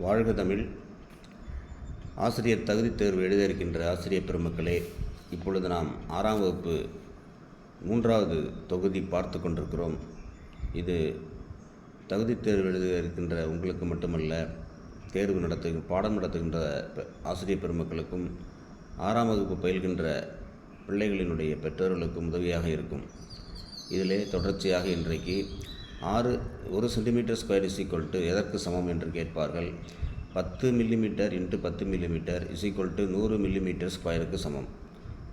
வாழ்க தமிழ். ஆசிரியர் தகுதித் தேர்வு எழுத இருக்கின்ற ஆசிரியர் பெருமக்களே, இப்பொழுது நாம் 6ஆம் வகுப்பு 3வது தொகுதி பார்த்து கொண்டிருக்கிறோம். இது தகுதித் தேர்வு எழுத இருக்கின்ற உங்களுக்கு மட்டுமல்ல, பாடம் நடத்துகின்ற ஆசிரியர் பெருமக்களுக்கும் 6ஆம் வகுப்பு பயில்கின்ற பிள்ளைகளினுடைய பெற்றோர்களுக்கும் உதவியாக இருக்கும். இதிலே தொடர்ச்சியாக இன்றைக்கு 1 சென்டிமீட்டர் ஸ்கொயர் = எதற்கு சமம் என்று கேட்பார்கள். 10 மில்லிமீட்டர் × 10 மில்லிமீட்டர் = 100 மில்லிமீட்டர் ஸ்கொயருக்கு சமம்.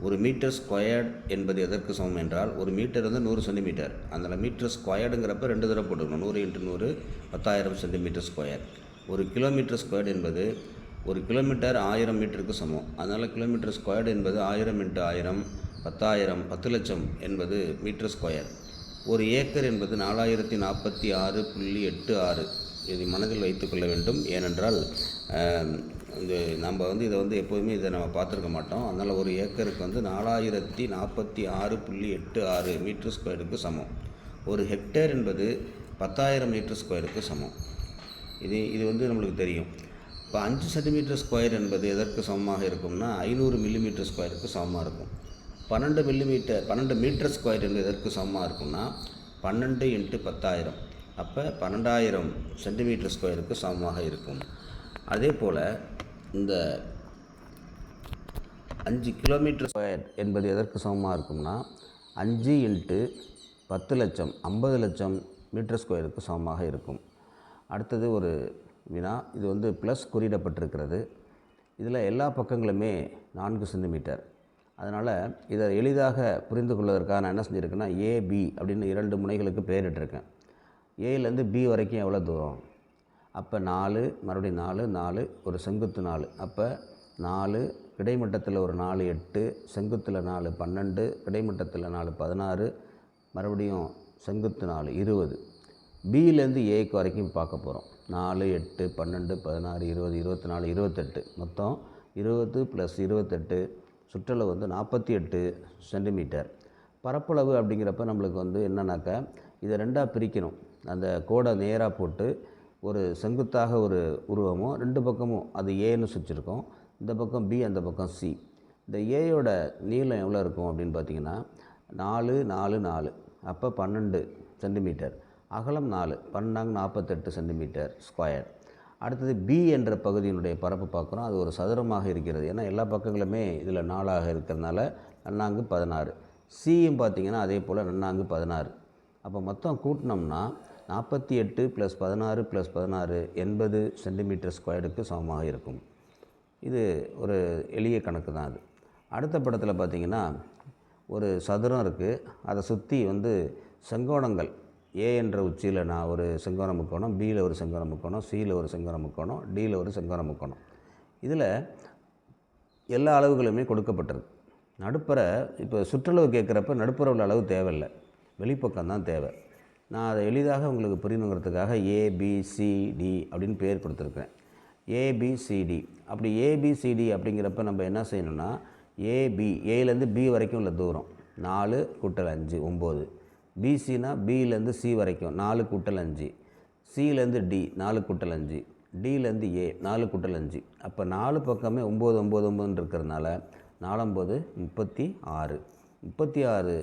ஒரு மீட்டர் ஸ்கொயர்டு என்பது எதற்கு சமம் என்றால், ஒரு மீட்டர் 100 சென்டிமீட்டர். அந்த மீட்டர் ஸ்கொயர்டுங்கிறப்ப 2 தடவை போட்டுக்கணும். 100 × 100 10,000 சென்டிமீட்டர் ஸ்கொயர். ஒரு கிலோமீட்டர் ஸ்கொயர்டு என்பது ஒரு கிலோமீட்டர் 1000 மீட்டருக்கு சமம். அதனால் கிலோமீட்டர் ஸ்கொயர்டு என்பது 1000 × 1000 10,000 10 லட்சம் என்பது மீட்டர் ஸ்கொயர். ஒரு ஏக்கர் என்பது 4046.86. இதை மனதில் வைத்துக்கொள்ள வேண்டும். ஏனென்றால் நம்ம இதை எப்போதுமே நம்ம பார்த்துருக்க மாட்டோம். அதனால் ஒரு ஏக்கருக்கு 4046.86 மீட்டர் ஸ்கொயருக்கு சமம். ஒரு ஹெக்டேர் என்பது 10,000 மீட்டர் ஸ்கொயருக்கு சமம். இது நம்மளுக்கு தெரியும். இப்போ 5 சென்டிமீட்டர் ஸ்கொயர் என்பது எதற்கு சமமாக இருக்கும்னா 500 மில்லிமீட்டர் ஸ்கொயருக்கு சமமாக இருக்கும். 12 மீட்டர் ஸ்கொயர் என்பது எதற்கு சமமாக இருக்கும்னா 12 × 10,000. அப்போ 12,000 சென்டிமீட்டர் ஸ்கொயருக்கு சமமாக இருக்கும். அதே போல் இந்த 5 கிலோமீட்டர் ஸ்கொயர் என்பது எதற்கு சமமாக இருக்கும்னா 5 × 10 லட்சம் 50 லட்சம் மீட்டர் ஸ்கொயருக்கு சமமாக இருக்கும். அடுத்தது ஒரு வினா. இது ப்ளஸ் குறியிடப்பட்டிருக்கிறது. இதில் எல்லா பக்கங்களுமே 4 சென்டிமீட்டர். அதனால் இதை எளிதாக புரிந்து கொள்வதற்காக நான் என்ன செஞ்சுருக்கேன்னா, ஏபி அப்படின்னு 2 முனைகளுக்கு பெயரிட்டிருக்கேன். ஏலேருந்து பி வரைக்கும் எவ்வளோ தூரம்? அப்போ 4, மறுபடியும் 4 4 ஒரு செங்குத்து 4. அப்போ 4, கிடைமட்டத்தில் ஒரு 4 8, செங்குத்தில் 4 12, கிடைமட்டத்தில் 4 16, மறுபடியும் செங்குத்து 4 20. பியிலேருந்து ஏக்கு வரைக்கும் பார்க்க போகிறோம். 4 8 12 16 20 24 28. மொத்தம் 20 + 28 சுற்றளவு 48 சென்டிமீட்டர். பரப்பளவு அப்படிங்கிறப்ப நம்மளுக்கு என்னன்னாக்கா, இதை 2ஆக பிரிக்கணும். அந்த கோடை நேராக போட்டு ஒரு செங்குத்தாக ஒரு உருவமும் 2 பக்கமும் அது ஏன்னு சுற்றிருக்கோம். இந்த பக்கம் பி, அந்த பக்கம் சி. இந்த ஏயோட நீளம் எவ்வளோ இருக்கும் அப்படின்னு பார்த்தீங்கன்னா 4 4 4. அப்போ 12 சென்டிமீட்டர். அகலம் 4 12 48 சென்டிமீட்டர் ஸ்கொயர். அடுத்தது பி என்ற பகுதியினுடைய பரப்பு பார்க்குறோம். அது ஒரு சதுரமாக இருக்கிறது. ஏன்னா எல்லா பக்கங்களுமே இதில் 4ஆக இருக்கிறதுனால 4 16. சியும் பார்த்திங்கன்னா அதே போல் 4 16. அப்போ மொத்தம் கூட்டினோம்னா 48 + 16 + 16 80 சென்டிமீட்டர் ஸ்கொயருக்கு சமமாக இருக்கும். இது ஒரு எளிய கணக்கு தான். அது அடுத்த படத்தில் பார்த்திங்கன்னா ஒரு சதுரம் இருக்குது. அதை சுற்றி செங்கோணங்கள். ஏ என்ற உச்சியில் நான் ஒரு செங்கோண முக்கோணம், பியில் ஒரு செங்கோண முக்கோணம், சியில் ஒரு செங்கோண முக்கோணம், டியில் ஒரு செங்கோண முக்கோணம். இதில் எல்லா அளவுகளுமே கொடுக்கப்பட்டிருக்கு. நடுப்புற இப்போ சுற்றளவு கேட்குறப்ப நடுப்புற உள்ள அளவு தேவையில்லை, வெளிப்பக்கம் தான் தேவை. நான் அதை எளிதாக உங்களுக்கு புரியணுங்கிறதுக்காக ஏபிசிடி அப்படின்னு பேர் கொடுத்துருக்கேன். ஏபிசிடி. அப்படி ஏபிசிடி அப்படிங்கிறப்ப நம்ம என்ன செய்யணும்னா, ஏலேருந்து பி வரைக்கும் உள்ள தூரம் 4 + 5 9. பிசினா பியிலேருந்து சி வரைக்கும் 4 + 5. சியிலேருந்து டி 4 + 5. டியிலேருந்து ஏ 4 + 5. அப்போ 4 பக்கமே 9 9 9 இருக்கிறதுனால 4 9 36. 36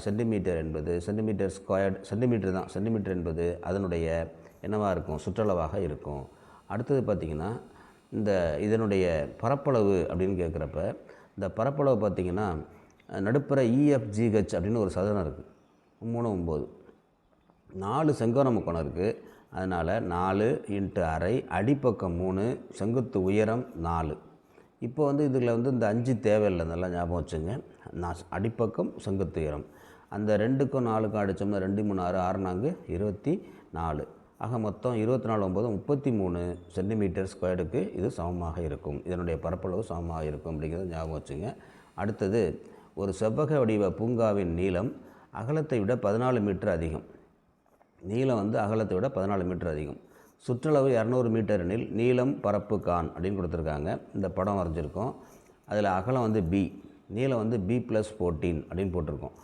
சென்டிமீட்டர் என்பது சென்டிமீட்டர் ஸ்கொயர்டு சென்டிமீட்டர் தான். சென்டிமீட்டர் என்பது அதனுடைய என்னவாக இருக்கும்? சுற்றளவாக இருக்கும். அடுத்தது பார்த்திங்கன்னா இதனுடைய பரப்பளவு அப்படின்னு கேட்குறப்ப, இந்த பரப்பளவு பார்த்திங்கன்னா நடுப்புற இஎஃப்ஜிஹெச் அப்படின்னு ஒரு சதுரம் இருக்குது. 3 9. 4 செங்கோண முக்கோணம் இருக்குது. அதனால் 4 × அரை, அடிப்பக்கம் 3, செங்குத்து உயரம் 4. இப்போ இதில் இந்த 5 தேவையில்லை, நல்லா ஞாபகம் வச்சுங்க. அடிப்பக்கம் செங்குத்து உயரம் அந்த 2க்கும் 4க்கும் அடித்தோம்னா 2 3 6 6 4 24. ஆக மொத்தம் 24 9 33 சென்டிமீட்டர் ஸ்கொயருக்கு இது சமமாக இருக்கும். இதனுடைய பரப்பளவு சமமாக இருக்கும் அப்படிங்கிறத ஞாபகம் வச்சுங்க. அடுத்தது, ஒரு செவ்வக வடிவ பூங்காவின் நீளம் அகலத்தை விட 14 மீட்டர் அதிகம். நீளம் அகலத்தை விட 14 மீட்டர் அதிகம். சுற்றளவு 200 மீட்டர் எனில் நீளம் பரப்பு கான் அப்படின்னு கொடுத்துருக்காங்க. இந்த படம் வரைஞ்சிருக்கோம். அதில் அகலம் பி, நீளம் b + 14 அப்படின்னு போட்டிருக்கோம்.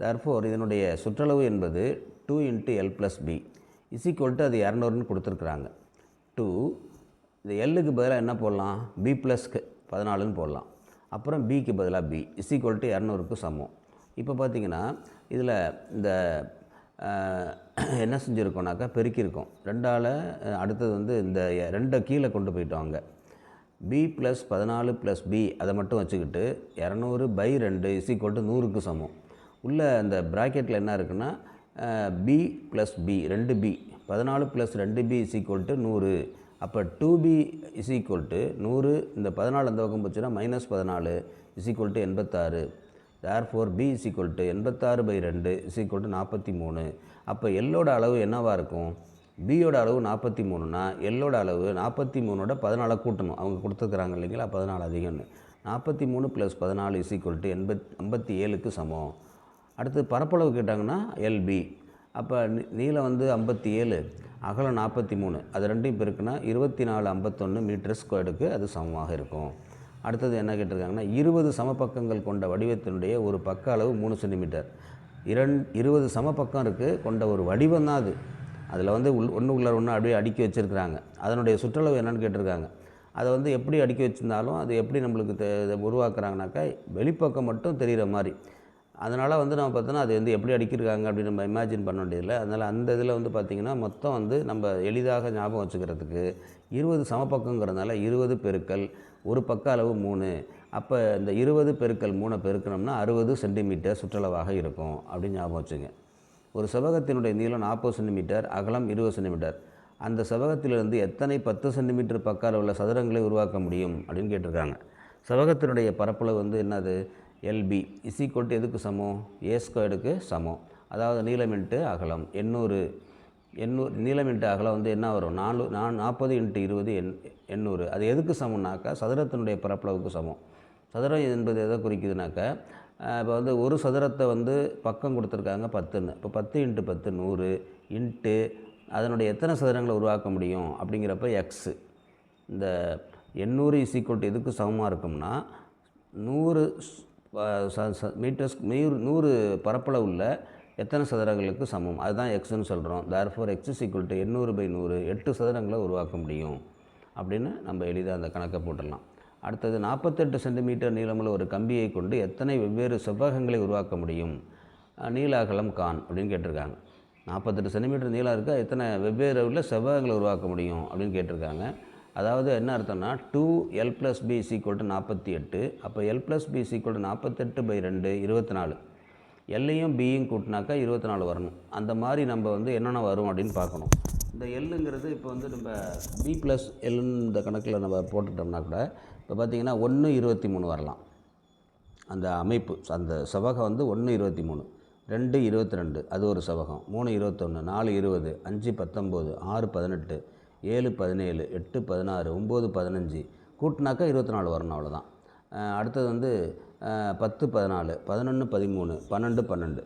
தேர்ஃபோர் இதனுடைய சுற்றளவு என்பது 2 × l + b = அது 200ன்னு கொடுத்துருக்குறாங்க. 2 இந்த எல்லுக்கு பதிலாக என்ன போடலாம், பி ப்ளஸ் 14ன்னு போடலாம். அப்புறம் பிக்கு பதிலாக பி = 200க்கு சமம். இப்போ பார்த்திங்கன்னா இதில் இந்த என்ன செஞ்சுருக்கோம்னாக்கா பெருக்கியிருக்கோம். 2ஆல் அடுத்தது வந்து இந்த 2 கீழே கொண்டு போயிட்டோம். பி ப்ளஸ் 14 ப்ளஸ் பி அதை மட்டும் வச்சுக்கிட்டு 200/2 = 100க்கு சமம். உள்ள அந்த ப்ராக்கெட்டில் என்ன இருக்குன்னா B plus B 2b 14 plus 2b = 100. அப்போ 2b = 100. இந்த 14 அந்த பக்கம் போச்சுன்னா -14 = 86. therefore b = 86/2 = 43. அப்போ எல்லோட அளவு என்னவாக இருக்கும், பியோட அளவு 43னா எல்லோட அளவு 43ஓட 14 கூட்டணும். அவங்க கொடுத்துருக்குறாங்க இல்லைங்களா 14 அதிகம்னு. 43 + 14 = 57க்கு சமம். அடுத்து பரப்பளவு கேட்டாங்கன்னா எல்பி. அப்போ நீளம் வந்து 57, அகலம் 43, அது ரெண்டையும் பெருக்குனா 2451 m²க்கு அது சமமாக இருக்கும். அடுத்தது என்ன கேட்டிருக்காங்கன்னா 20 சமபக்கங்கள் கொண்ட வடிவத்தினுடைய ஒரு பக்க அளவு 3 சென்டிமீட்டர். 20 சமபக்கம் இருக்குது கொண்ட ஒரு வடிவம் தான் அது. அதில் வந்து ஒன்றுக்குள்ள ஒன்று அப்படியே அடுக்கி வச்சுருக்குறாங்க. அதனுடைய சுற்றளவு என்னென்னு கேட்டிருக்காங்க. அதை வந்து எப்படி அடுக்கி வச்சுருந்தாலும் அது எப்படி நம்மளுக்கு உருவாக்குறாங்கனாக்கா வெளிப்பக்கம் மட்டும் தெரிகிற மாதிரி. அதனால் வந்து நம்ம பார்த்தோன்னா அது வந்து எப்படி அடிக்கிருக்காங்க அப்படின்னு நம்ம இமேஜின் பண்ண வேண்டியதில்லை. அதனால் அந்த இதில் வந்து பார்த்திங்கன்னா மொத்தம் வந்து நம்ம எளிதாக ஞாபகம் வச்சுக்கிறதுக்கு 20 சமபக்கங்கிறதுனால 20 பெருக்கல் ஒரு பக்க அளவு 3. அப்போ இந்த 20 பெருக்கல் 3 பெருக்கணும்னா 60 சென்டிமீட்டர் சுற்றளவாக இருக்கும் அப்படின்னு ஞாபகம் வச்சுங்க. ஒரு செவ்வகத்தினுடைய நீளம் 40 சென்டிமீட்டர், அகலம் 20 சென்டிமீட்டர். அந்த செவ்வகத்திலிருந்து எத்தனை 10 சென்டிமீட்டர் பக்க அளவுள்ள சதுரங்களை உருவாக்க முடியும் அப்படின்னு கேட்டிருக்காங்க. செவ்வகத்தினுடைய பரப்பளவு வந்து என்னது, எல்பி = எதுக்கு சமம், a²க்கு சமம். அதாவது நீளம் இன்ட்டு அகலம் 800. நீளம் இன்ட்டு அகலம் வந்து என்ன வரும், 40 × 20 800. அது எதுக்கு சமம்னாக்கா சதுரத்தினுடைய பரப்பளவுக்கு சமம். சதுரம் என்பது எதை குறிக்குதுனாக்கா இப்போ வந்து ஒரு சதுரத்தை வந்து பக்கம் கொடுத்துருக்காங்க 10ன்னு. இப்போ 10 × 10 100 இன்ட்டு அதனுடைய எத்தனை சதுரங்களை உருவாக்க முடியும் அப்படிங்கிறப்ப எக்ஸு. இந்த 800 = எதுக்கு சமமாக இருக்கும்னா 100 மீட்டர்ஸ் 100 பரப்பளவு உள்ள எத்தனை சதுரங்களுக்கு சமம், அதுதான் எக்ஸ்ன்னு சொல்கிறோம். therefore x = 800/100 8 சதுரங்களை உருவாக்க முடியும் அப்படின்னு நம்ம எளிதாக அந்த கணக்கை போட்டுடலாம். அடுத்தது 48 சென்டிமீட்டர் நீளமுள்ள ஒரு கம்பியை கொண்டு எத்தனை வெவ்வேறு செவ்வகங்களை உருவாக்க முடியும், நீள அகலம் கான் அப்படின்னு கேட்டிருக்காங்க. 48 சென்டிமீட்டர் நீளம் இருக்குது, எத்தனை வெவ்வேறு உள்ள செவ்வகங்களை உருவாக்க முடியும் அப்படின்னு கேட்டிருக்காங்க. அதாவது என்ன அர்த்தம்னா 2l + b = 48. அப்போ l + b = 48/2 24. எல்லையும் பியும் கூட்டினாக்கா 24 வரணும். அந்த மாதிரி நம்ம வந்து என்னென்ன வரும் அப்படின்னு பார்க்கணும். இந்த எல்லுங்கிறது இப்போ வந்து நம்ம பி ப்ளஸ் எல்லுன்னு இந்த கணக்கில் நம்ம போட்டுட்டோம்னா கூட இப்போ பார்த்திங்கன்னா 1 23 வரலாம். அந்த அமைப்பு அந்த செவ்வகம் வந்து 1 23, 2 22 அது ஒரு செவ்வகம், 3 21, 4 20, 5 19, 6 18, 7 17, 8 16, 9 15 கூட்டினாக்கா 24 வரணும், அவ்வளோதான். அடுத்தது வந்து 10 14, 11 13, 12 12.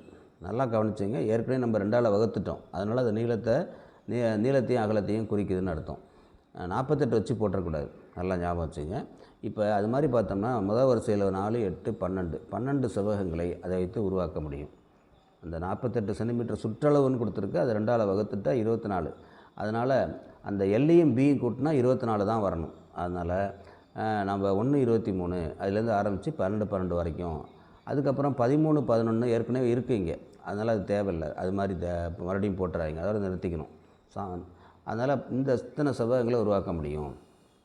நல்லா கவனிச்சிங்க, ஏற்கனவே நம்ம 2ஆல் வகுத்துட்டோம். அதனால் அது நீளத்தையும் அகலத்தையும் குறிக்குதுன்னு அர்த்தம். 48 வச்சு போட்டக்கூடாது, நல்லா ஞாபகம் வச்சுங்க. இப்போ அது மாதிரி பார்த்தோம்னா முதல் வரிசையில் 4 8 12 செவ்வகங்களை அதை வைத்து உருவாக்க முடியும். அந்த 48 சென்டிமீட்டர் சுற்றளவுன்னு கொடுத்துருக்கு, அது 2ஆல் வகுத்துட்டா 24. அதனால் அந்த எல்லையும் பியும் கூட்டினா 24 தான் வரணும். அதனால் நம்ம 1 23 அதுலேருந்து ஆரம்பித்து 12 12 வரைக்கும். அதுக்கப்புறம் 13 11 ஏற்கனவே இருக்குங்க, அதனால் அது தேவையில்லை. அது மாதிரி மறுபடியும் போட்டுறாங்க, அதோட நிறுத்திக்கணும். அதனால் இந்த இத்தனை செவ்வகங்களை உருவாக்க முடியும்.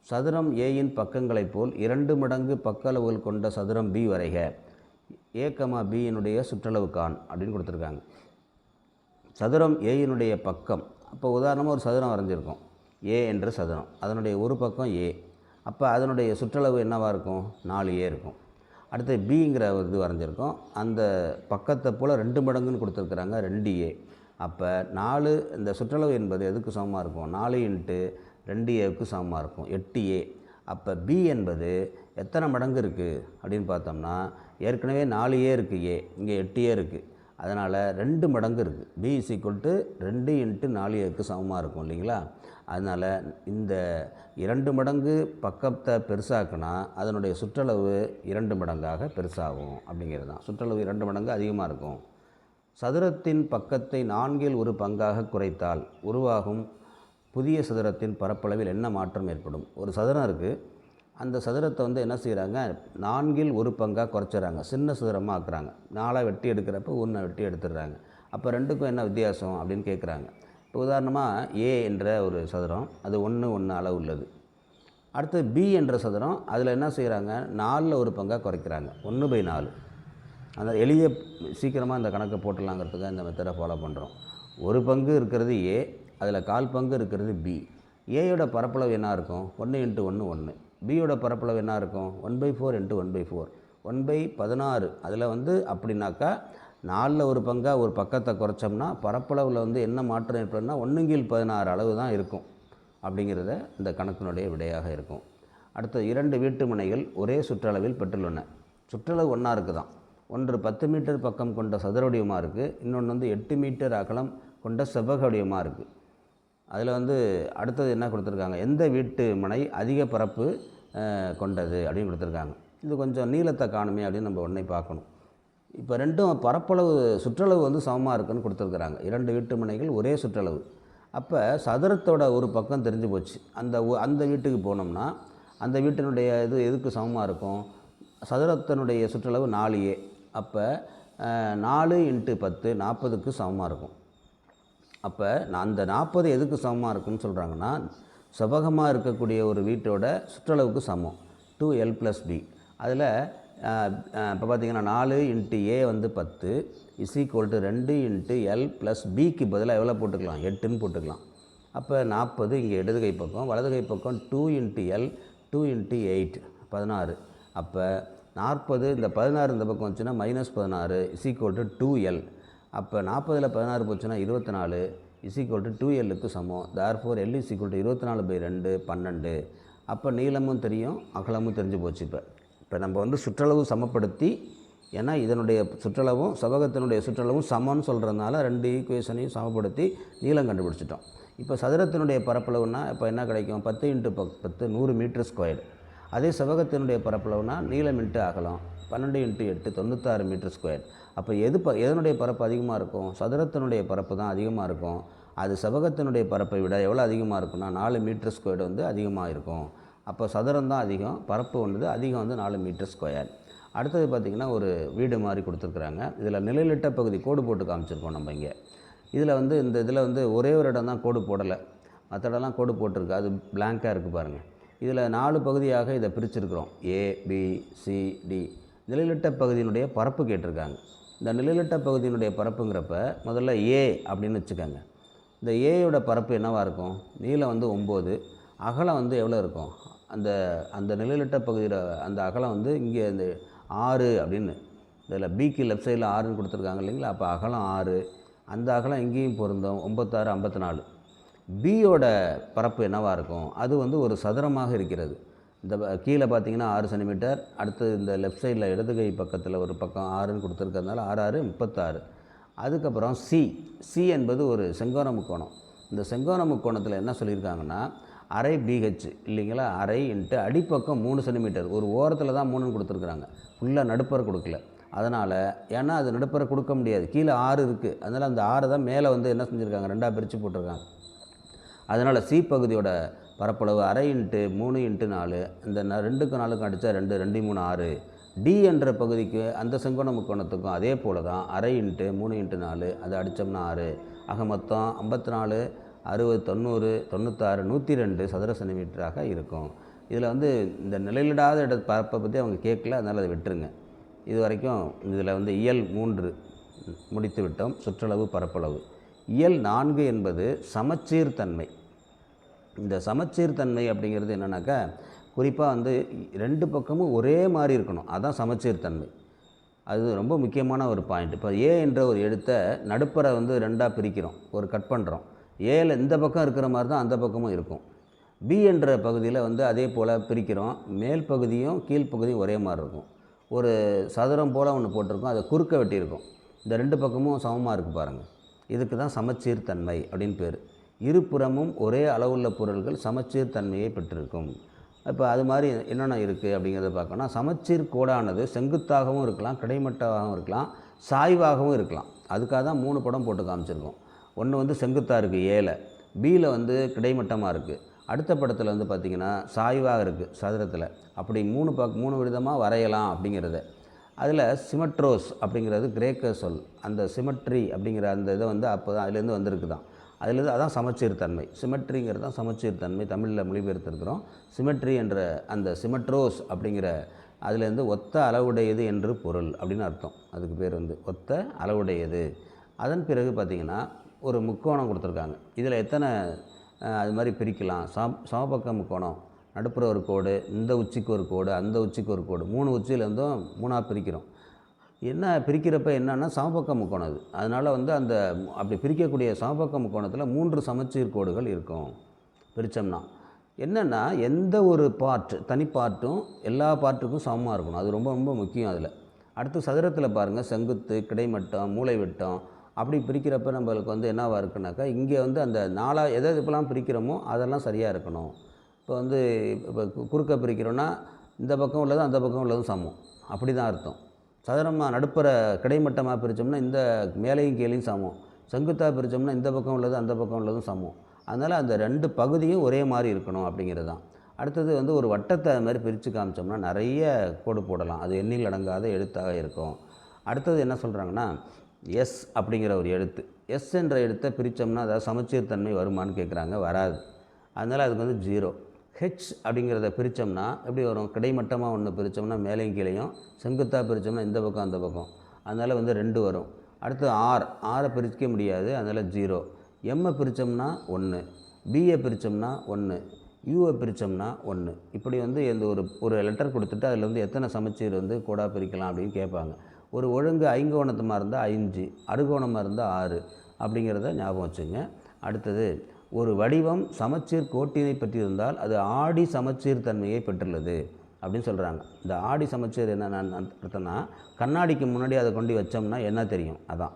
சதுரம் ஏயின் பக்கங்களைப் போல் 2 மடங்கு பக்க அளவுகள் கொண்ட சதுரம் பி வரைக. a, பியினுடைய சுற்றளவு கான் அப்படின்னு கொடுத்துருக்காங்க. சதுரம் ஏயினுடைய பக்கம், அப்போ உதாரணமாக ஒரு சதுரம் வரைஞ்சிருக்கோம், ஏ என்ற சதுரம், அதனுடைய ஒரு பக்கம் ஏ. அப்போ அதனுடைய சுற்றளவு என்னவாக இருக்கும், 4a இருக்கும். அடுத்து பிங்கிற இது வரைஞ்சிருக்கோம், அந்த பக்கத்தை போல் 2 மடங்குன்னு கொடுத்துருக்குறாங்க, 2a. அப்போ 4 இந்த சுற்றளவு என்பது எதுக்கு சமமாக இருக்கும், 4 × 2a சமமாக இருக்கும், 8a. அப்போ b என்பது எத்தனை மடங்கு இருக்குது அப்படின்னு பார்த்தோம்னா ஏற்கனவே 4a இருக்குது a, இங்கே 8a இருக்குது. அதனால் 2 மடங்கு இருக்குது. b = 2 × 4a சமமாக இருக்கும் இல்லைங்களா. அதனால் இந்த 2 மடங்கு பக்கத்தை பெருசாக்குனா அதனுடைய சுற்றளவு 2 மடங்காக பெருசாகும் அப்படிங்கிறது தான். சுற்றளவு 2 மடங்கு அதிகமாக இருக்கும். சதுரத்தின் பக்கத்தை 4 1 பங்காக குறைத்தால் உருவாகும் புதிய சதுரத்தின் பரப்பளவில் என்ன மாற்றம் ஏற்படும்? ஒரு சதுரம் இருக்குது, அந்த சதுரத்தை வந்து என்ன செய்கிறாங்க, 4 ஒரு பங்காக குறைச்சிட்றாங்க, சின்ன சதுரமாக ஆக்குறாங்க. 4 வெட்டி எடுக்கிறப்ப 1 வெட்டி எடுத்துடுறாங்க. அப்போ ரெண்டுக்கும் என்ன வித்தியாசம் அப்படின்னு கேட்குறாங்க. இப்போ உதாரணமாக ஏ என்ற ஒரு சதுரம், அது 1 1 அளவு உள்ளது. அடுத்து பி என்ற சதுரம், அதில் என்ன செய்கிறாங்க, 4 ஒரு பங்காக குறைக்கிறாங்க, 1/4. அந்த எளிய சீக்கிரமாக இந்த கணக்கை போட்டுடலாங்கிறதுக்காக இந்த மெத்தடை ஃபாலோ பண்ணுறோம். ஒரு பங்கு இருக்கிறது ஏ, அதில் 1/4 பங்கு இருக்கிறது பி. ஏயோட பரப்பளவு என்ன இருக்கும்? 1 × 1 1. பியோட பரப்பளவு என்ன இருக்கும்? 1/4 × 1/4 1/16. அதில் வந்து அப்படின்னாக்கா 4 ஒரு பங்காக ஒரு பக்கத்தை குறைச்சோம்னா பரப்பளவில் வந்து என்ன மாற்றம் ஏற்படும்னா 1/16 அளவு தான் இருக்கும் அப்படிங்கிறத இந்த கணக்கினுடைய விடையாக இருக்கும். அடுத்து 2 வீட்டு மனைகள் ஒரே சுற்றளவில் பெற்றுள்ளன. சுற்றளவு ஒன்றா இருக்குதான். ஒன்று 10 மீட்டர் பக்கம் கொண்ட சதுர வடிவமாக இருக்குது, இன்னொன்று வந்து 8 மீட்டர் அகலம் கொண்ட செவ்வக வடிவமாக இருக்குது. அதில் வந்து அடுத்தது என்ன கொடுத்துருக்காங்க, எந்த வீட்டு மனை அதிக பரப்பு கொண்டது அப்படின்னு கொடுத்துருக்காங்க. இது கொஞ்சம் நீளத்தை காணுமே அப்படின்னு நம்ம உடனே பார்க்கணும். இப்போ ரெண்டும் பரப்பளவு சுற்றளவு வந்து சமமாக இருக்குன்னு கொடுத்துருக்குறாங்க. 2 வீட்டு மனைகள் ஒரே சுற்றளவு. அப்போ சதுரத்தோட ஒரு பக்கம் தெரிஞ்சு போச்சு. அந்த வீட்டுக்கு போனோம்னா அந்த வீட்டினுடைய இது எதுக்கு சமமாக இருக்கும்? சதுரத்தினுடைய சுற்றளவு 4A. அப்போ 4 × 10 40க்கு சமமாக இருக்கும். அப்போ அந்த 40 எதுக்கு சமமாக இருக்குன்னு சொல்கிறாங்கன்னா, செவ்வகமாக இருக்கக்கூடிய ஒரு வீட்டோட சுற்றளவுக்கு சமம், 2L + B. அதில் இப்போ பார்த்திங்கன்னா 4 × A வந்து 10 = 2 × L + Bக்கு பதிலாக எவ்வளோ போட்டுக்கலாம்? 8ன்னு போட்டுக்கலாம். அப்போ 40 இங்கே இடது கை பக்கம், வலது கை பக்கம் 2 × L 2 × 8 16. அப்போ 40, இந்த 16 இந்த பக்கம் வந்துச்சுன்னா -16 = 2L. அப்போ 40ல் 16 போச்சுன்னா 24 = 2Lக்கு சமம். therefore L = 24/2 12. அப்போ நீளமும் தெரியும், அகலமும் தெரிஞ்சு போச்சு. இப்போ நம்ம வந்து சுற்றளவு சமப்படுத்தி, ஏன்னா இதனுடைய சுற்றளவும் செவ்வகத்தினுடைய சுற்றளவும் சமம்னு சொல்கிறதுனால 2 ஈக்குவேஷனையும் சமப்படுத்தி நீளம் கண்டுபிடிச்சிட்டோம். இப்போ சதுரத்தினுடைய பரப்பளவுனா இப்போ என்ன கிடைக்கும்? 10 × 10 100 m². அதே செவ்வகத்தினுடைய பரப்பளவுனா நீளம் × அகலம் 12 × 8 96 m². அப்போ எதனுடைய பரப்பு அதிகமாக இருக்கும்? சதுரத்தினுடைய பரப்பு தான் அதிகமாக இருக்கும். அது செவ்வகத்தினுடைய பரப்பை விட எவ்வளோ அதிகமாக இருக்குன்னா 4 m² வந்து அதிகமாக இருக்கும். அப்போ சதுரம் தான் அதிகம், பரப்பு வந்து அதிகம் வந்து 4 m². அடுத்தது பார்த்திங்கன்னா ஒரு வீடு மாதிரி கொடுத்துருக்குறாங்க. இதில் நிழலிட்ட பகுதி கோடு போட்டு காமிச்சிருக்கோம் நம்ம இங்கே. இதில் வந்து இந்த இதில் வந்து ஒரே ஒரு இடம் தான் கோடு போடலை, மற்ற இடம்லாம் கோடு போட்டிருக்கு, அது பிளாங்காக இருக்குது பாருங்கள். இதில் 4 பகுதியாக இதை பிரிச்சிருக்கிறோம், ABCD. நிழலிட்ட பகுதியினுடைய பரப்பு கேட்டிருக்காங்க. இந்த நிழலிட்ட பகுதியினுடைய பரப்புங்கிறப்ப முதல்ல A அப்படின்னு வச்சுக்கோங்க. இந்த ஏயோட பரப்பு என்னவாக இருக்கும்? நீளம் வந்து 9, அகலம் வந்து எவ்வளோ இருக்கும்? அந்த நிழலிட்ட பகுதியில் அந்த அகலம் வந்து இங்கே இந்த 6 அப்படின்னு, இதில் பிக்கு லெஃப்ட் சைடில் 6ன்னு கொடுத்துருக்காங்க இல்லைங்களா? அப்போ அகலம் 6, அந்த அகலம் இங்கேயும் பொருந்தும், 96 54. பியோட பரப்பு என்னவாக இருக்கும்? அது வந்து ஒரு சதுரமாக இருக்கிறது. இந்த கீழே பார்த்தீங்கன்னா 6 சென்டிமீட்டர், அடுத்து இந்த லெஃப்ட் சைடில் இடது கை பக்கத்தில் ஒரு பக்கம் 6ன்னு கொடுத்துருக்கிறதுனால 6 6 36. அதுக்கப்புறம் சி என்பது ஒரு செங்கோண முக்கோணம். இந்த செங்கோண முக்கோணத்தில் என்ன சொல்லியிருக்காங்கன்னா அரை BH இல்லைங்களா? அரை × அடிப்பக்கம் 3 சென்டிமீட்டர். ஒரு ஓரத்தில் தான் 3ன்னு கொடுத்துருக்குறாங்க, ஃபுல்லாக நடுப்பற கொடுக்கல. அதனால் ஏன்னா அது நடுப்பற கொடுக்க முடியாது, கீழே 6 இருக்குது, அதனால் அந்த 6 தான் மேலே வந்து என்ன செஞ்சுருக்காங்க, 2ஆக பிரித்து போட்டிருக்காங்க. அதனால் சி பகுதியோட பரப்பளவு அரை × 3 × 4, இந்த 2க்கும் 4க்கும் அடித்தா 2 2 3 6. டி என்ற பகுதிக்கு அந்த செங்கோண முக்கோணத்துக்கும் அதே போல் தான், அரை × 3 × 4, அதை அடித்தோம்னா 6. ஆக மொத்தம் 54 60 90 96 102 சதுர சென்டிமீட்டராக இருக்கும். இதில் வந்து இந்த நிலையிடாத பரப்பை பற்றி அவங்க கேட்கல, அதனால் அதை விட்டுருங்க. இது வரைக்கும் இதில் வந்து இயல் 3 முடித்து விட்டோம், சுற்றளவு பரப்பளவு. இயல் 4 என்பது சமச்சீர்தன்மை. இந்த சமச்சீர்தன்மை அப்படிங்கிறது என்னென்னாக்கா, குறிப்பாக வந்து 2 பக்கமும் ஒரே மாதிரி இருக்கணும், அதுதான் சமச்சீர்தன்மை. அது ரொம்ப முக்கியமான ஒரு பாயிண்ட். இப்போ ஏ என்ற ஒரு எழுத்தை நடுப்பரை வந்து 2ஆக பிரிக்கிறோம், ஒரு கட் பண்ணுறோம். ஏல இந்த பக்கம் இருக்கிற மாதிரி தான் அந்த பக்கமும் இருக்கும். பி என்ற பகுதியில் வந்து அதே போல் பிரிக்கிறோம், மேல் பகுதியும் கீழ்ப்பகுதியும் ஒரே மாதிரி இருக்கும். ஒரு சதுரம் போல் ஒன்று போட்டிருக்கோம், அதை குறுக்க வெட்டியிருக்கும். இந்த 2 பக்கமும் சமமாக இருக்குது பாருங்கள், இதுக்கு தான் சமச்சீர்தன்மை அப்படின்னு பேர். இருபுறமும் ஒரே அளவுள்ள பொருள்கள் சமச்சீர் தன்மையை பெற்றிருக்கும். இப்போ அது மாதிரி என்னென்ன இருக்குது அப்படிங்கிறத பார்க்கணும்னா, சமச்சீர் கோடானது செங்குத்தாகவும் இருக்கலாம், கிடைமட்டமாகவும் இருக்கலாம், சாய்வாகவும் இருக்கலாம். அதுக்காக தான் 3 படம் போட்டு காமிச்சிருக்கோம். ஒன்று வந்து செங்குத்தாக இருக்குது ஏல, பியில் வந்து கிடைமட்டமாக இருக்குது. அடுத்த படத்தில் வந்து பார்த்திங்கன்னா சாய்வாக இருக்குது சதுரத்தில். அப்படி மூணு விதமாக வரையலாம் அப்படிங்கிறத. அதில் சிமெட்ரோஸ் அப்படிங்கிறது கிரேக்க சொல். அந்த சிமெட்ரி அப்படிங்கிற அந்த இதை வந்து அப்போ தான் அதுலேருந்து வந்திருக்கு தான். அதுலேருந்து அதான் சமச்சீர் தன்மை. சிமெட்ரிங்கிறது தான் சமச்சீர் தன்மை. தமிழில் மொழிபெயர்த்திருக்கிறோம். சிமெட்ரி என்ற அந்த சிமெட்ரோஸ் அப்படிங்கிற அதுலேருந்து ஒத்த அளவுடையது என்று பொருள் அப்படின்னு அர்த்தம். அதுக்கு பேர் வந்து ஒத்த அளவுடையது. அதன் பிறகு பார்த்திங்கன்னா ஒரு முக்கோணம் கொடுத்துருக்காங்க. இதில் எத்தனை அது மாதிரி பிரிக்கலாம்? சமபக்க முக்கோணம், நடுப்புற ஒரு கோடு, இந்த உச்சிக்கு ஒரு கோடு, அந்த உச்சிக்கு ஒரு கோடு, 3 உச்சியிலேருந்தும் 3ஆக பிரிக்கிறோம். என்ன பிரிக்கிறப்ப என்னன்னா சமபக்க முக்கோணம் அது. அதனால் வந்து அந்த அப்படி பிரிக்கக்கூடிய சமபக்க முக்கோணத்தில் 3 சமச்சீர் கோடுகள் இருக்கும். பிரித்தோம்னா என்னென்னா எந்த ஒரு தனி பார்ட்டும் எல்லா பார்ட்டுக்கும் சமமாக இருக்கணும். அது ரொம்ப ரொம்ப முக்கியம் அதில். அடுத்து சதுரத்தில் பாருங்கள், செங்குத்து, கிடைமட்டம், மூலை விட்டம் அப்படி பிரிக்கிறப்ப நம்மளுக்கு வந்து என்னவாக இருக்குனாக்கா, இங்கே வந்து அந்த எதை எப்போலாம் பிரிக்கிறோமோ அதெல்லாம் சரியாக இருக்கணும். இப்போ வந்து இப்போ குறுக்க பிரிக்கிறோன்னா இந்த பக்கம் உள்ளதும் அந்த பக்கம் உள்ளதும் சமம், அப்படி தான் அர்த்தம். சதுரமாக நடுப்புற கிடைமட்டமாக பிரித்தோம்னா இந்த மேலையும் கீழையும் சமம். செங்குத்தாக பிரித்தோம்னா இந்த பக்கம் உள்ளது அந்த பக்கம் உள்ளதும் சமம். அதனால் அந்த 2 பகுதியும் ஒரே மாதிரி இருக்கணும் அப்படிங்கிறது தான். அடுத்தது வந்து ஒரு வட்டத்தை அது மாதிரி பிரித்து காமிச்சோம்னா நிறைய கோடு போடலாம். அது எண்ணில் அடங்காத எழுத்தாக இருக்கும். அடுத்தது என்ன சொல்கிறாங்கன்னா, எஸ் அப்படிங்கிற ஒரு எழுத்து. எஸ் என்ற எழுத்தை பிரித்தோம்னா அதாவது சமச்சீர் தன்மை வருமானு கேட்குறாங்க. வராது. அதனால் அதுக்கு வந்து 0. ஹெச் அப்படிங்கிறத பிரித்தோம்னா எப்படி வரும்? கிடைமட்டமாக ஒன்று பிரித்தோம்னா மேலையும் கீழையும், செங்குத்தாக பிரித்தோம்னா இந்த பக்கம் அந்த பக்கம். அதனால் வந்து 2 வரும். அடுத்து ஆரை பிரிக்க முடியாது. அதனால் 0. எம்மை பிரித்தோம்னா 1, பியை பிரித்தோம்னா 1, யூவை பிரித்தோம்னா 1. இப்படி வந்து இந்த ஒரு லெட்டர் கொடுத்துட்டு அதில் வந்து எத்தனை சமச்சீர் வந்து கோடாக பிரிக்கலாம் அப்படின்னு கேட்பாங்க. ஒரு ஒழுங்கு ஐங்கோணமாக இருந்தால் 5, அறுகோணமாக இருந்தால் 6 அப்படிங்கிறத ஞாபகம் வச்சுங்க. அடுத்தது ஒரு வடிவம் சமச்சீர் கோட்டினை பெற்றிருந்தால் அது ஆடி சமச்சீர் தன்மையை பெற்றுள்ளது அப்படின்னு சொல்கிறாங்க. இந்த ஆடி சமச்சீர் என்ன அர்த்தம்னா, கண்ணாடிக்கு முன்னாடி அதை கொண்டு வச்சோம்னா என்ன தெரியும்? அதான்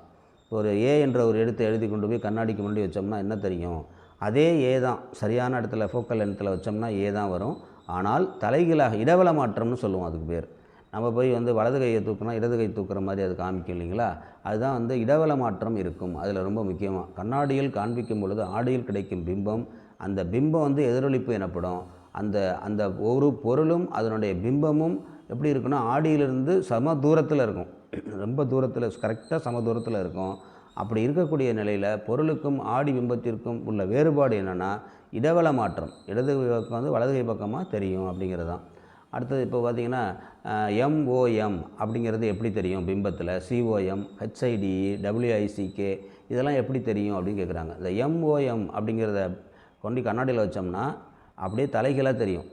ஒரு ஏ என்ற ஒரு எழுத்தை எழுதி கொண்டு போய் கண்ணாடிக்கு முன்னாடி வச்சோம்னா என்ன தெரியும்? அதே ஏ தான். சரியான இடத்துல ஃபோக்கல் இடத்துல வச்சோம்னா ஏ தான் வரும். ஆனால் தலைகீழாக இடவள மாற்றம்னு சொல்லுவோம் அதுக்கு பேர். நம்ம போய் வந்து வலது கையை தூக்கினா இடது கை தூக்குற மாதிரி அது காமிக்கும் இல்லைங்களா? அதுதான் வந்து இடவள மாற்றம் இருக்கும். அதில் ரொம்ப முக்கியமாக கண்ணாடியில் காண்பிக்கும் பொழுது ஆடியில் கிடைக்கும் பிம்பம், அந்த பிம்பம் வந்து எதிரொலிப்பு எனப்படும். அந்த ஒரு பொருளும் அதனுடைய பிம்பமும் எப்படி இருக்குன்னா ஆடியிலிருந்து சம தூரத்தில் இருக்கும். ரொம்ப தூரத்தில், கரெக்டாக சம தூரத்தில் இருக்கும். அப்படி இருக்கக்கூடிய நிலையில் பொருளுக்கும் ஆடி பிம்பத்திற்கும் உள்ள வேறுபாடு என்னென்னா இடவள மாற்றம். இடது பக்கம் வந்து வலது கை பக்கமாக தெரியும் அப்படிங்கிறது தான். அடுத்தது இப்போ பார்த்திங்கன்னா எம்ஓஎம் அப்படிங்கிறது எப்படி தெரியும் பிம்பத்தில்? சிஓஎம், ஹெச்ஐடிஇ, டபிள்யூஐசிகே இதெல்லாம் எப்படி தெரியும் அப்படின்னு கேட்குறாங்க. இந்த எம்ஓஎம் அப்படிங்கிறத கொண்டு கண்ணாடியில் வச்சோம்னா அப்படியே தலைகீழாக தெரியும்.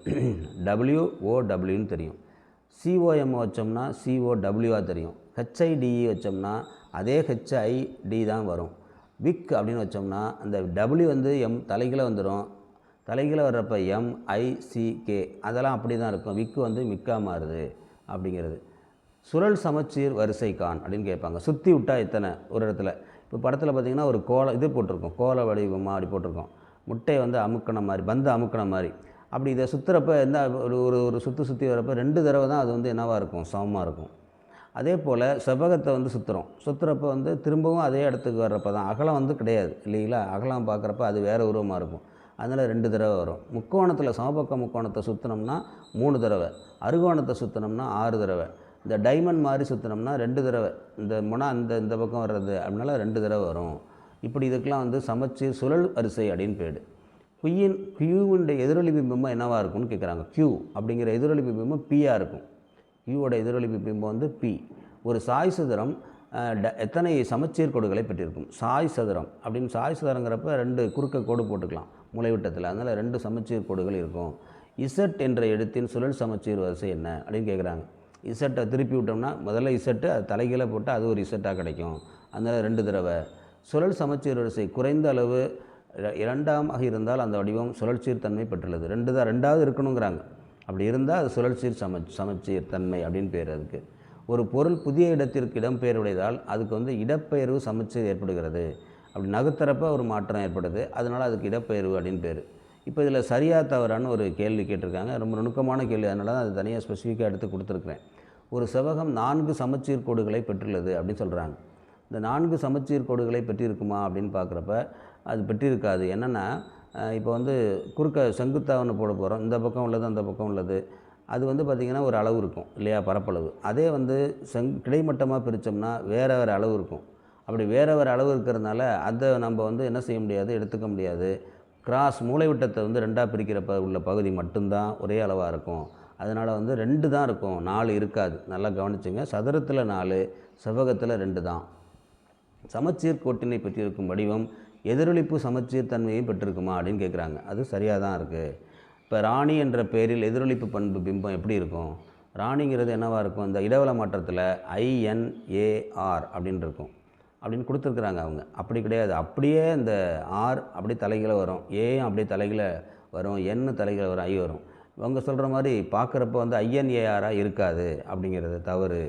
டபிள்யூஓடபிள்யூன்னு தெரியும். சிஓஎம் வச்சோம்னா சிஓடபிள்யூவாக தெரியும். ஹெச்ஐடிஇ வச்சோம்னா அதே ஹெச்ஐடி தான் வரும். விக் அப்படின்னு வச்சோம்னா அந்த டபிள்யூ வந்து எம் தலைகீழாக வந்துடும். தலைகீழ வர்றப்ப எம்ஐசிகே அதெல்லாம் அப்படி தான் இருக்கும். விக்கு வந்து மிக்கா மாறுது அப்படிங்கிறது. சுழல் சமச்சீர் வரிசை கான் அப்படின்னு கேட்பாங்க. சுற்றி விட்டால் எத்தனை ஒரு இடத்துல? இப்போ படத்தில் பார்த்திங்கன்னா ஒரு இது போட்டிருக்கோம், கோல வடிவமாக அப்படி போட்டிருக்கோம். முட்டையை வந்து அமுக்கின மாதிரி, பந்து அமுக்கின மாதிரி. அப்படி இதை சுற்றுறப்ப எந்த ஒரு சுற்றி வரப்போ 2 தடவை தான் அது வந்து என்னவாக இருக்கும்? சமமாக இருக்கும். அதே போல் செவ்வகத்தை வந்து சுற்றுறப்ப வந்து திரும்பவும் அதே இடத்துக்கு வர்றப்ப தான் அகலம் வந்து கிடையாது இல்லைங்களா? அகலம் பார்க்குறப்ப அது வேறு உருவமாக இருக்கும். அதனால் 2 தடவை வரும். முக்கோணத்தில் சமபக்க முக்கோணத்தை சுற்றினோம்னா 3 தடவை, அறுகோணத்தை சுற்றினோம்னா 6 தடவை, இந்த டைமண்ட் மாதிரி சுற்றினோம்னா 2 தடவை, இந்த முனா இந்த பக்கம் வர்றது அப்படின்னால 2 தடவை வரும். இப்படி இதுக்கெலாம் வந்து சமச்சீர் சுழல் வரிசை அப்படின்னு பேர். கியூவுடைய எதிரொலிப்பு பிம்பம் என்னவாக இருக்கும்னு கேட்குறாங்க. கியூ அப்படிங்கிற எதிரொலிப்பு பிம்பம் பியாக இருக்கும். கியூவோட எதிரொலிப்பு பிம்பம் வந்து பி. ஒரு சாய் சதுரம் எத்தனை சமச்சீர் கோடுகளை பெற்றிருக்கும்? சாய் சதுரம் அப்படின்னு சாய் சதுரங்கிறப்ப 2 குறுக்க கோடு போட்டுக்கலாம் மூலைவிட்டத்தில். அதனால் 2 சமச்சீர் கோடுகள் இருக்கும். இசட் என்ற எழுத்தின் சுழல் சமச்சீர் வரிசை என்ன அப்படின்னு கேட்குறாங்க. இசட்டை திருப்பி விட்டோம்னா முதல்ல இசட்டு அது தலைகீழ போட்டால் அது ஒரு இசட்டாக கிடைக்கும். அதனால் 2 தடவை. சுழல் சமச்சீர் வரிசை குறைந்த அளவு 2ஆக இருந்தால் அந்த வடிவம் சுழற்சீர் தன்மை பெற்றுள்ளது. 2வது இருக்கணுங்கிறாங்க. அப்படி இருந்தால் அது சுழற்சீர் சமச்சீர் தன்மை அப்படின்னு பேர் அதுக்கு. ஒரு பொருள் புதிய இடத்திற்கு இடம்பெயர்வுடையதால் அதுக்கு வந்து இடப்பெயர்வு சமச்சீர் ஏற்படுகிறது. அப்படி நகர்த்துறப்ப ஒரு மாற்றம் ஏற்படுது, அதனால் அதுக்கு இடப்பெயர்வு அப்படின்னு பேர். இப்போ இதில் சரியா தவறான ஒரு கேள்வி கேட்டிருக்காங்க. ரொம்ப நுணுக்கமான கேள்வி, அதனால தான் அது தனியாக ஸ்பெசிஃபிக்காக எடுத்து கொடுத்துருக்குறேன். ஒரு செவ்வகம் 4 சமச்சீர் கோடுகளை பெற்றுள்ளது அப்படின்னு சொல்கிறாங்க. இந்த 4 சமச்சீர் கோடுகளை பெற்றிருக்குமா அப்படின்னு பார்க்குறப்ப அது பெற்றிருக்காது. என்னென்னா இப்போ வந்து குறுக்க செங்குத்தாக ஒன்று போட போகிறோம், இந்த பக்கம் உள்ளது அந்த பக்கம் உள்ளது, அது வந்து பார்த்திங்கன்னா ஒரு அளவு இருக்கும் இல்லையா, பரப்பளவு. அதே வந்து கிடைமட்டமாக பிரித்தோம்னா வேறு வேறு அளவு இருக்கும். அப்படி வேறு வேறு அளவு இருக்கிறதுனால அதை நம்ம வந்து என்ன செய்ய முடியாது, எடுத்துக்க முடியாது. கிராஸ் மூலைவிட்டத்தை வந்து 2ஆக பிரிக்கிறப்ப உள்ள பகுதி மட்டும்தான் ஒரே அளவாக இருக்கும். அதனால் வந்து 2 தான் இருக்கும், 4 இருக்காது. நல்லா கவனிச்சுங்க. சதுரத்தில் 4, செவ்வகத்தில் 2 தான். சமச்சீர் கோட்டினை பெற்றிருக்கும் வடிவம் எதிரொலிப்பு சமச்சீர் தன்மையை பெற்றிருக்குமா அப்படின்னு கேட்குறாங்க. அது சரியாக தான் இருக்குது. இப்போ ராணி என்ற பெயரில் எதிரொலிப்பு பண்பு பிம்பம் எப்படி இருக்கும்? ராணிங்கிறது என்னவாக இருக்கும்? இந்த இடவள மாற்றத்தில் INAR அப்படின்னு இருக்கும், அப்படின்னு கொடுத்துருக்குறாங்க அவங்க. அப்படி கிடையாது. அப்படியே இந்த ஆர் அப்படி தலைகீழ வரும், ஏயும் அப்படியே தலைகீழ வரும், என்னு தலைகீழ வரும், ஐ வரும். அவங்க சொல்கிற மாதிரி பார்க்குறப்ப வந்து INARஆ இருக்காது. அப்படிங்கிறது தவறு.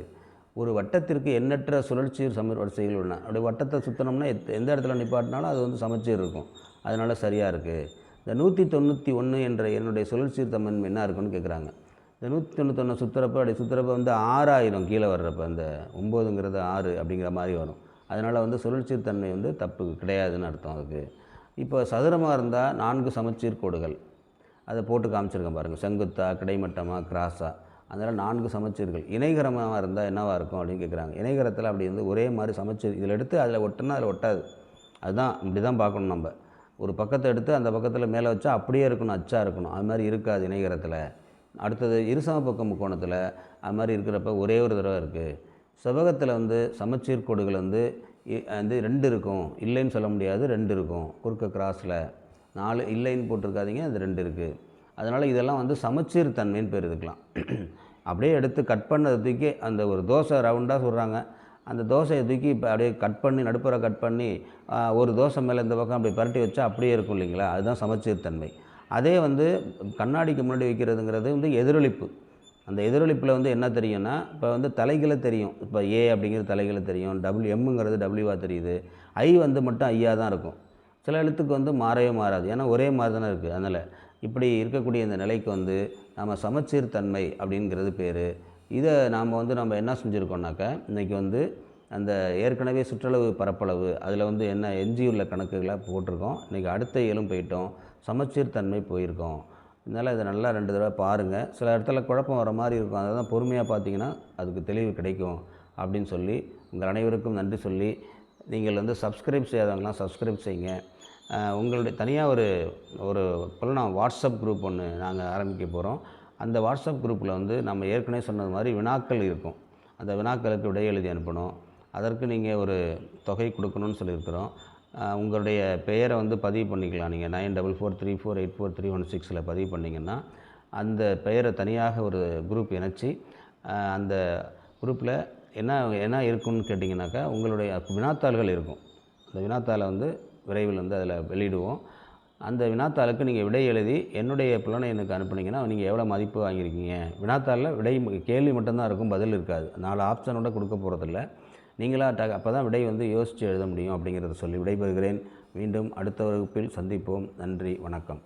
ஒரு வட்டத்திற்கு எண்ணற்ற சுழற்சீர் சமர் வரிசைகள் உள்ளன. அப்படி வட்டத்தை சுற்றினோம்னா எந்த இடத்துல நிப்பாட்டினாலும் அது வந்து சமச்சீர் இருக்கும். அதனால் சரியாக இருக்குது. இந்த 191 என்ற என்னுடைய சுழற்சீர் தன்மை என்ன இருக்குன்னு கேட்குறாங்க. இந்த 191 சுற்றுறப்ப அப்படி சுற்றுறப்ப வந்து 6 ஆயிரும் கீழே வர்றப்ப, அந்த 9ங்கிறது 6 அப்படிங்கிற மாதிரி வரும். அதனால் வந்து சுழற்சீர் தன்மை வந்து தப்பு கிடையாதுன்னு அர்த்தம் அதுக்கு. இப்போ சதுரமாக இருந்தால் 4 சமச்சீர் கோடுகள், அதை போட்டு காமிச்சிருக்கேன் பாருங்கள், செங்குத்தா கிடைமட்டமாக கிராஸாக. அதனால் 4 சமச்சீர்கள். இணைகரமாக இருந்தால் என்னவாக இருக்கும் அப்படின்னு கேட்குறாங்க. இணைகரத்தில் அப்படி வந்து ஒரே மாதிரி சமச்சீர் இதில் எடுத்து அதில் ஒட்டுனா அதில் ஒட்டாது. அதுதான் இப்படி தான் பார்க்கணும். நம்ம ஒரு பக்கத்தை எடுத்து அந்த பக்கத்தில் மேலே வச்சா அப்படியே இருக்கணும், அச்சாக இருக்கணும். அது மாதிரி இருக்காது இணைகரத்தில். அடுத்தது இருசம பக்க முக்கோணத்தில் அது மாதிரி இருக்கிறப்ப ஒரே ஒரு தடவை இருக்குது. செவ்வகத்தில் வந்து சமச்சீர் கோடுகள் வந்து 2 இருக்கும், இல்லைன்னு சொல்ல முடியாது, 2 இருக்கும். குறுக்க கிராஸில் 4 இல்லைன்னு போட்டிருக்காதீங்க, அது 2 இருக்குது. அதனால் இதெல்லாம் வந்து சமச்சீர் தன்மைன்னு பேர் இதுக்கலாம். அப்படியே எடுத்து கட் பண்ணதை தூக்கி அந்த ஒரு தோசை ரவுண்டாக சொல்கிறாங்க, அந்த தோசையை தூக்கி இப்போ அப்படியே கட் பண்ணி நடுப்புற கட் பண்ணி ஒரு தோசை மேலே இந்த பக்கம் அப்படி பரட்டி வச்சா அப்படியே இருக்கும் இல்லைங்களா, அதுதான் சமச்சீர் தன்மை. அதே வந்து கண்ணாடிக்கு முன்னாடி வைக்கிறதுங்கிறது வந்து எதிரொலிப்பு. அந்த எதிரொலிப்பில் வந்து என்ன தெரியும்னா, இப்போ வந்து தலைகளை தெரியும். இப்போ ஏ அப்படிங்கிறது தலைகளை தெரியும், எம்முங்கிறது டபிள்யூவாக தெரியுது, ஐ வந்து மட்டும் ஐயாக தான் இருக்கும். சில எழுத்துக்கு வந்து மாறவே மாறாது, ஏன்னா ஒரே மாதிரி தானே இருக்குது. அதனால் இப்படி இருக்கக்கூடிய இந்த நிலைக்கு வந்து நம்ம சமச்சீர் தன்மை அப்படிங்கிறது பேர். இதை நாம் வந்து நம்ம என்ன செஞ்சுருக்கோம்னாக்கா, இன்றைக்கி வந்து அந்த ஏற்கனவே சுற்றளவு பரப்பளவு அதில் வந்து என்ன எஞ்சியுள்ள கணக்குகளை போட்டிருக்கோம். இன்றைக்கி அடுத்த இயலும் போயிட்டோம், சமச்சீர் தன்மை போயிருக்கோம். இதனால் இதை நல்லா 2 தடவை பாருங்கள். சில இடத்துல குழப்பம் வர மாதிரி இருக்கும், அதை தான் பொறுமையாக பார்த்தீங்கன்னா அதுக்கு தெளிவு கிடைக்கும் அப்படின்னு சொல்லி உங்கள் அனைவருக்கும் நன்றி சொல்லி, நீங்கள் வந்து சப்ஸ்கிரைப் செய்யாதவங்களாம் சப்ஸ்கிரைப் செய்யுங்க. உங்களுடைய தனியாக ஒரு நான் வாட்ஸ்அப் குரூப் ஒன்று நாங்கள் ஆரம்பிக்க போகிறோம். அந்த வாட்ஸ்அப் குரூப்பில் வந்து நம்ம ஏற்கனவே சொன்னது மாதிரி வினாக்கள் இருக்கும். அந்த வினாக்களுக்கு விடை எழுதி அனுப்பணும். அதற்கு நீங்கள் ஒரு தொகை கொடுக்கணும்னு சொல்லியிருக்கிறோம். உங்களுடைய பெயரை வந்து பதிவு பண்ணிக்கலாம். நீங்கள் 9443484316 பதிவு பண்ணிங்கன்னா அந்த பெயரை தனியாக ஒரு குரூப் இணைச்சி அந்த குரூப்பில் என்ன இருக்குன்னு கேட்டிங்கனாக்கா, உங்களுடைய வினாத்தாள்கள் இருக்கும். அந்த வினாத்தாளை வந்து விரைவில் வந்து அதில் வெளியிடுவோம். அந்த வினாத்தாளுக்கு நீங்கள் விடை எழுதி என்னுடைய புலனை எனக்கு அனுப்புனீங்கன்னா நீங்கள் எவ்வளோ மதிப்பு வாங்கியிருக்கீங்க. வினாத்தாளில் விடை கேள்வி மட்டும்தான் இருக்கும், பதில் இருக்காது. 4 ஆப்ஷனோட கொடுக்க போகிறதில்ல. நீங்களாக அப்போ தான் விடை வந்து யோசித்து எழுத முடியும் அப்படிங்கிறத சொல்லி விடைபெறுகிறேன். மீண்டும் அடுத்த வகுப்பில் சந்திப்போம். நன்றி, வணக்கம்.